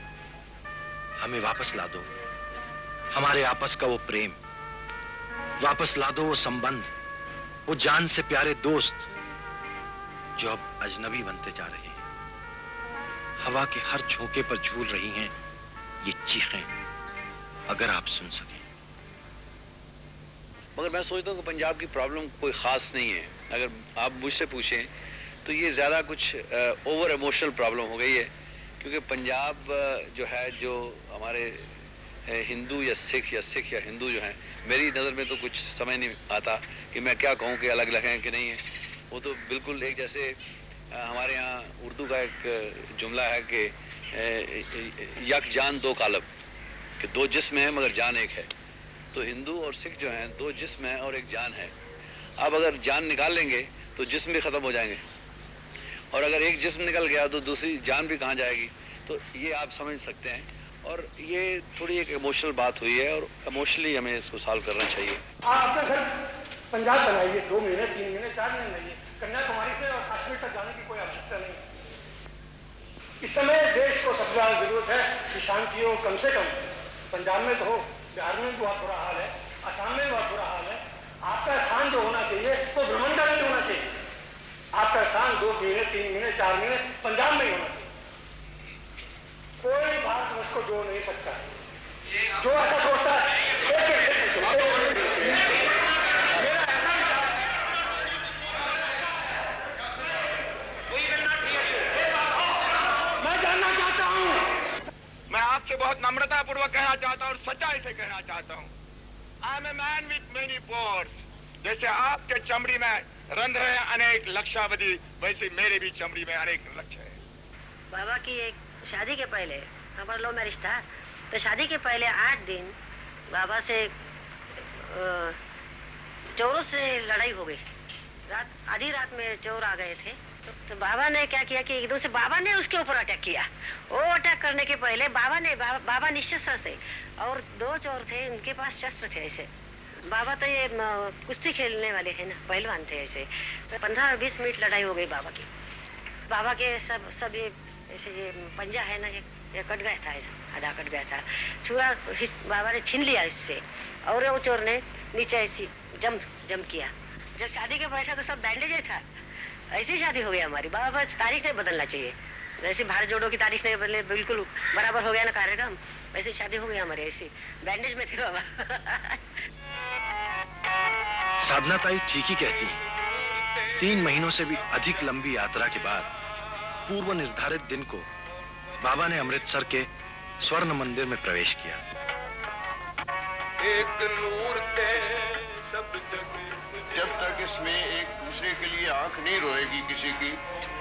Speaker 1: हमें वापस ला दो हमारे आपस का वो प्रेम, वापस ला दो वो संबंध, वो जान से प्यारे दोस्त जो अब अजनबी बनते जा रहे हैं। हवा के हर झोंके पर झूल रही हैं ये चीखें, अगर आप सुन सकें।
Speaker 7: मगर मैं सोचता हूँ कि पंजाब की प्रॉब्लम कोई ख़ास नहीं है। अगर आप मुझसे पूछें तो ये ज़्यादा कुछ ओवर इमोशनल प्रॉब्लम हो गई है, क्योंकि पंजाब जो है, जो हमारे हिंदू या सिख या हिंदू जो हैं, मेरी नज़र में तो कुछ समझ नहीं आता कि मैं क्या कहूँ कि अलग अलग हैं कि नहीं है। वो तो बिल्कुल एक जैसे हमारे यहाँ उर्दू का एक जुमला है कि यक जान दो कालब, कि 2 जिस्म हैं मगर जान एक है। तो हिंदू और सिख जो हैं 2 जिस्म हैं और एक जान है। अब अगर जान निकाल लेंगे तो जिस्म भी ख़त्म हो जाएंगे, और अगर एक जिस्म निकल गया तो दूसरी जान भी कहाँ जाएगी। तो ये आप समझ सकते हैं, और ये थोड़ी एक इमोशनल बात हुई है, और इमोशनली हमें इसको सॉल्व करना चाहिए।
Speaker 12: आप अपना घर पंजाब बनाइए, 2 महीने 3 महीने 4 महीने रहिए, कन्याकुमारी से और कश्मीर तक जाने की कोई आवश्यकता नहीं। इस समय देश को सबसे ज्यादा जरूरत है कि शांति हो, कम से कम पंजाब में तो हो, बिहार में बहुत बुरा हाल है, असम में बहुत बुरा हाल है। आपका स्थान जो होना चाहिए वो भ्रमण का नहीं होना चाहिए। आपका स्थान 2 महीने 3 महीने 4 महीने पंजाब में ही होना चाहिए। कोई भारतवर्ष को जोड़ नहीं सकता जो ऐसा सोचता है। मैं जानना चाहता हूँ,
Speaker 2: मैं आपसे बहुत नम्रता पूर्वक कहना चाहता हूँ और सच्चाई से कहना चाहता हूँ, I am a man with many pores. जैसे आपके चमड़ी में रंध्र है अनेक लक्षावधि, वैसे मेरे भी चमड़ी में अनेक लक्ष्य है।
Speaker 14: बाबा की एक शादी के पहले, हमारा लव मैरिज था, तो शादी के पहले 8 दिन बाबा से चोरों से लड़ाई हो गई। आधी रात में चोर आ गए थे, तो बाबा ने क्या किया कि एकदम से बाबा ने उसके ऊपर अटैक किया। वो अटैक करने के पहले बाबा निशस्त्र थे, और 2 चोर थे, उनके पास शस्त्र थे। ऐसे बाबा तो ये कुश्ती खेलने वाले हैं ना, पहलवान थे। ऐसे तो 15-20 मिनट लड़ाई हो गई बाबा की। बाबा के सब ये ऐसे ये पंजा है ना, ये कट गया था, आधा कट गया था। छुरा बाबा ने छीन लिया इससे, और वो चोर ने नीचे ऐसी जम किया। जब शादी के बैठा तो सब बैंडेज था। ऐसी शादी हो गई हमारी। बाबा तारीख नहीं बदलना चाहिए, जैसे भारत जोड़ो की तारीख नहीं बदले, बिल्कुल बराबर हो गया ना कार्यक्रम, वैसे शादी हो गई हमारी। ऐसी बैंडेज में थे बाबा।
Speaker 1: साधना ताई ठीक ही कहती है। 3 महीनों से भी अधिक लंबी यात्रा के बाद पूर्व निर्धारित दिन को बाबा ने अमृतसर के स्वर्ण मंदिर में प्रवेश किया।
Speaker 2: एक नूर के सब जग,
Speaker 24: जब तक इसमें एक दूसरे के लिए आंख नहीं रोएगी किसी की,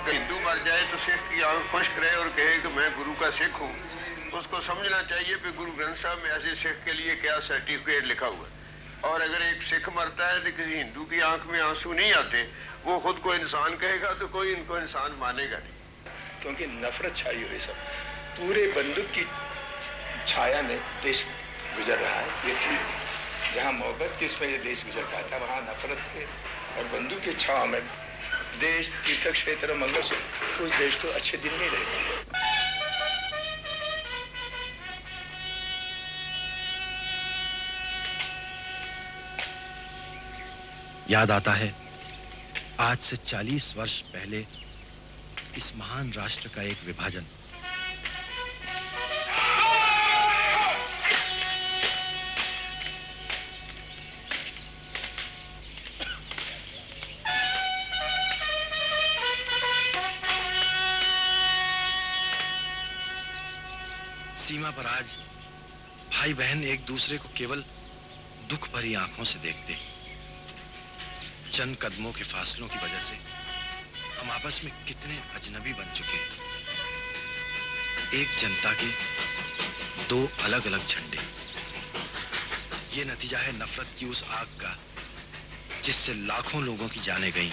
Speaker 24: हिंदू मर जाए तो सिख की आंख खुश्क रहे और कहे कि मैं गुरु का सिख हूँ, उसको समझना चाहिए कि गुरु ग्रंथ साहब में ऐसे सिख के लिए क्या सर्टिफिकेट लिखा हुआ है। और अगर एक सिख मरता है तो किसी हिंदू की आंख में आंसू नहीं आते, वो खुद को इंसान कहेगा तो कोई इनको इंसान मानेगा नहीं।
Speaker 25: क्योंकि नफरत छाई हुई सब, पूरे बंदूक की छाया में देश गुजर रहा है। ये ठीक, जहाँ मोहब्बत की इसमें ये देश गुजर रहा था, वहाँ नफरत के और बंदूक की छाव में देश, तीर्थ क्षेत्र, मंगलसूत्र, उस देश को अच्छे दिन नहीं रहते।
Speaker 1: याद आता है आज से 40 वर्ष पहले इस महान राष्ट्र का एक विभाजन। सीमा पर आज भाई बहन एक दूसरे को केवल दुख भरी आंखों से देखते हैं। चंद कदमों के फासलों की वजह से हम आपस में कितने अजनबी बन चुके हैं। एक जनता के 2 अलग अलग झंडे, ये नतीजा है नफरत की उस आग का जिससे लाखों लोगों की जानें गईं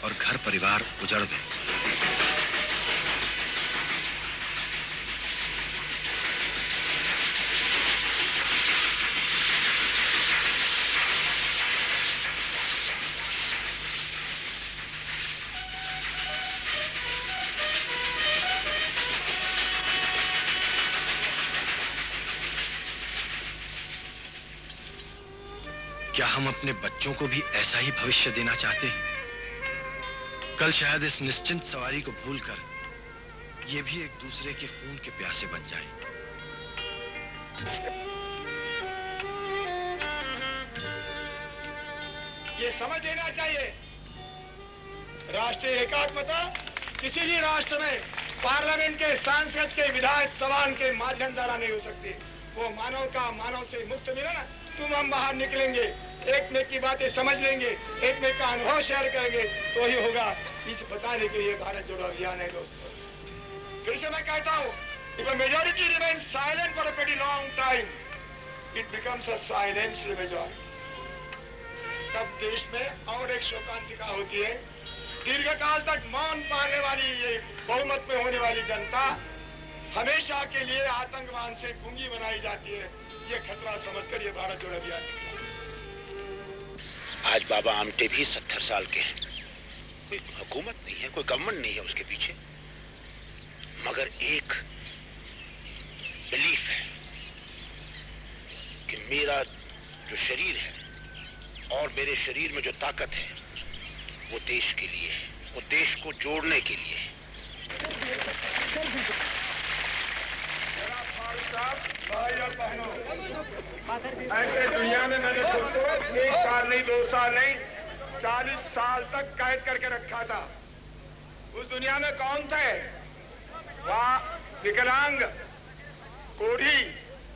Speaker 1: और घर परिवार उजड़ गए। क्या हम अपने बच्चों को भी ऐसा ही भविष्य देना चाहते हैं? कल शायद इस निश्चिंत सवारी को भूलकर ये भी एक दूसरे के खून के प्यासे बन जाएं।
Speaker 12: ये समझ लेना चाहिए, राष्ट्रीय एकात्मता किसी भी राष्ट्र में पार्लियामेंट के सांसद के विधायक सवाल के माध्यम द्वारा नहीं हो सकती। वो मानव का मानव से मुक्त मिलन, तुम हम बाहर निकलेंगे, एक में की बातें समझ लेंगे, एक में का अनुभव शेयर करेंगे तो ही होगा। इस बताने के लिए भारत जोड़ो अभियान है दोस्तों। फिर से मैं कहता हूँ, if a majority remains silent for a pretty long time, it becomes a silenced majority. तब देश में और एक शोकांतिका होती है। दीर्घकाल तक मौन पाने वाली ये बहुमत में होने वाली जनता हमेशा के लिए आतंकवाद से गूंगी बनाई जाती है। ये खतरा समझकर ये भारत जोड़ो अभियान निकला।
Speaker 5: आज बाबा आमटे भी 70 साल के हैं। कोई हुकूमत नहीं है, कोई गवर्नमेंट नहीं है उसके पीछे, मगर एक बिलीफ है कि मेरा जो शरीर है और मेरे शरीर में जो ताकत है वो देश के लिए है, वो देश को जोड़ने के लिए है।
Speaker 12: भाई और बहनों, ऐसे दुनिया में मैंने खुद को 1 साल नहीं, 2 साल नहीं, 40 साल तक कैद करके रखा था। उस दुनिया में कौन थे? वहाँ विकलांग, कोढ़ी,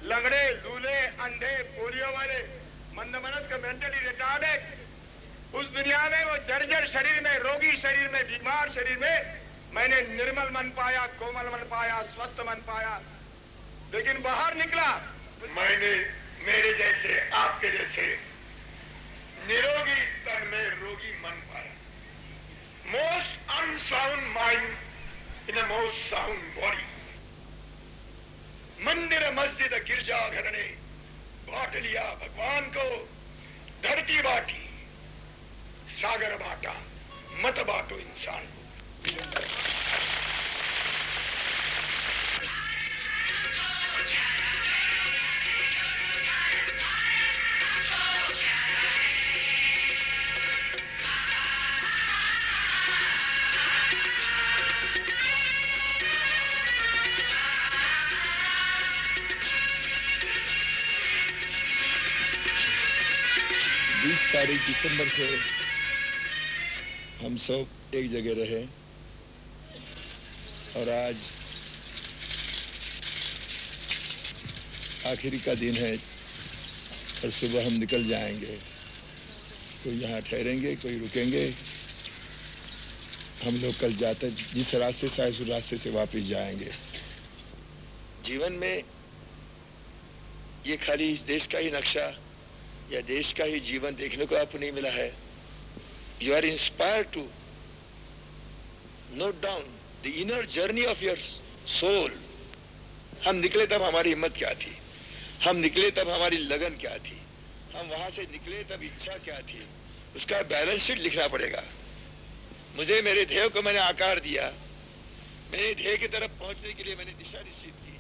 Speaker 12: लंगड़े, लूले, अंधे, पोलियो वाले, मंदमनस्क, मेंटली रिटार्डेड। उस दुनिया में वो जर्जर शरीर में, रोगी शरीर में, बीमार शरीर में मैंने निर्मल मन पाया, कोमल मन पाया, स्वस्थ मन पाया। लेकिन बाहर निकला, मैंने मेरे जैसे, आपके जैसे निरोगी तन में रोगी मन पाया। Most unsound mind in a most sound body. मंदिर मस्जिद गिरजा घर ने बांट लिया भगवान को, धरती बांटी, सागर बांटा, मत बांटो इंसान को।
Speaker 24: तारीख दिसंबर से हम सब एक जगह रहे और आज आखिरी का दिन है और सुबह हम निकल जाएंगे। कोई यहाँ ठहरेंगे, कोई रुकेंगे। हम लोग कल जाते जिस रास्ते से आए उस रास्ते से वापस जाएंगे। जीवन में ये खाली इस देश का ही नक्शा या देश का ही जीवन देखने को आपको नहीं मिला है। You are inspired to note down the inner journey of your soul. हम निकले तब हमारी हिम्मत क्या थी, हम निकले तब हमारी लगन क्या थी, हम वहां से निकले तब इच्छा क्या थी, उसका बैलेंस शीट लिखना पड़ेगा। मुझे मेरे ध्येय को मैंने आकार दिया, मेरे ध्येय की तरफ पहुंचने के लिए मैंने दिशा निश्चित की,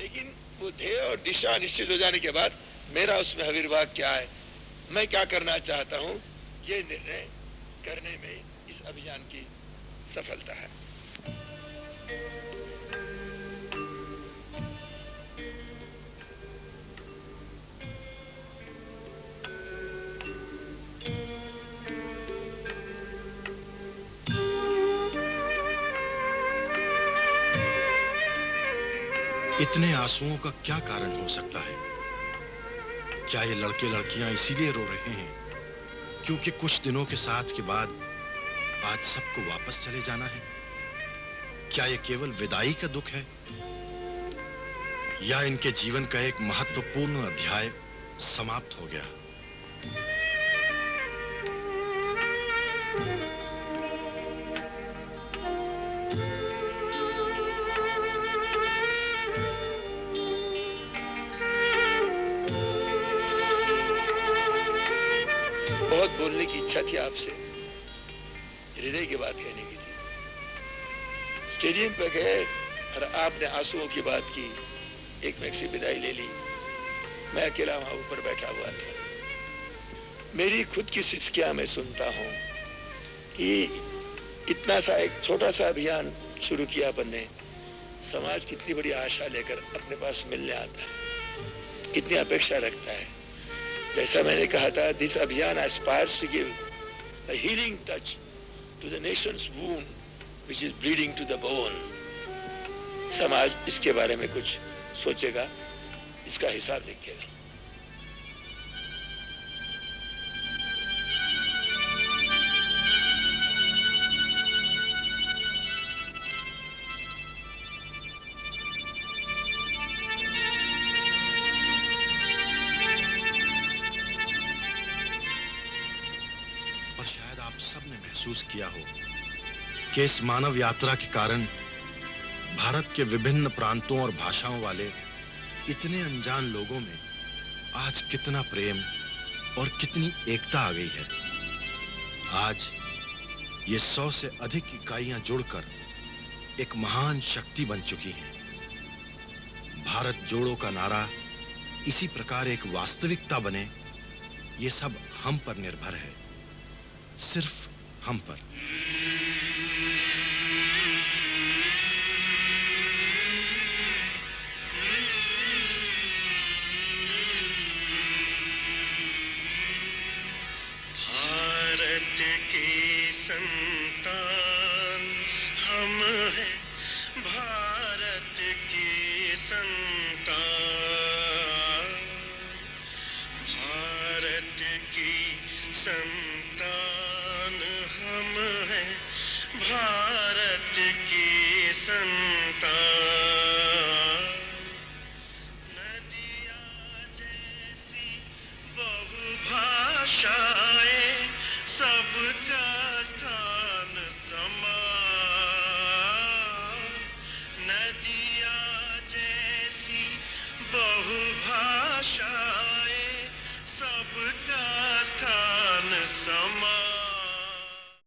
Speaker 24: लेकिन वो ध्येय और दिशा निश्चित हो जाने के बाद मेरा उसमें आविर्भाव क्या है, मैं क्या करना चाहता हूं, ये निर्णय करने में इस अभियान की सफलता है।
Speaker 1: इतने आंसुओं का क्या कारण हो सकता है? क्या ये लड़के लड़कियां इसीलिए रो रहे हैं क्योंकि कुछ दिनों के साथ के बाद आज सबको वापस चले जाना है? क्या ये केवल विदाई का दुख है या इनके जीवन का एक महत्वपूर्ण अध्याय समाप्त हो गया।
Speaker 25: बहुत बोलने की इच्छा थी आपसे, हृदय की बात कहने की थी। स्टेडियम पे गए और आपने आंसुओं की बात की, एक में से विदाई ले ली। मैं अकेला वहां ऊपर बैठा हुआ था। मेरी खुद की सिचकियां मैं सुनता हूं कि इतना सा एक छोटा सा अभियान शुरू किया अपन ने, समाज कितनी बड़ी आशा लेकर अपने पास मिलने आता है, कितनी अपेक्षा रखता है। जैसा मैंने कहा था, दिस अभियान aspires to give a healing touch to the nation's wound which is bleeding to the bone. समाज इसके बारे में कुछ सोचेगा, इसका हिसाब लिखेगा।
Speaker 1: और शायद आप सबने महसूस किया हो कि इस मानव यात्रा के कारण भारत के विभिन्न प्रांतों और भाषाओं वाले इतने अनजान लोगों में आज कितना प्रेम और कितनी एकता आ गई है। आज ये 100 से अधिक इकाइयां जुड़कर एक महान शक्ति बन चुकी हैं। भारत जोड़ो का नारा इसी प्रकार एक वास्तविकता बने, ये सब हम पर निर्भर है, सिर्फ हम पर।
Speaker 10: भारत की संतान हम हैं, भारत की संतान, भारत की संतान हम हैं, भारत की संतान।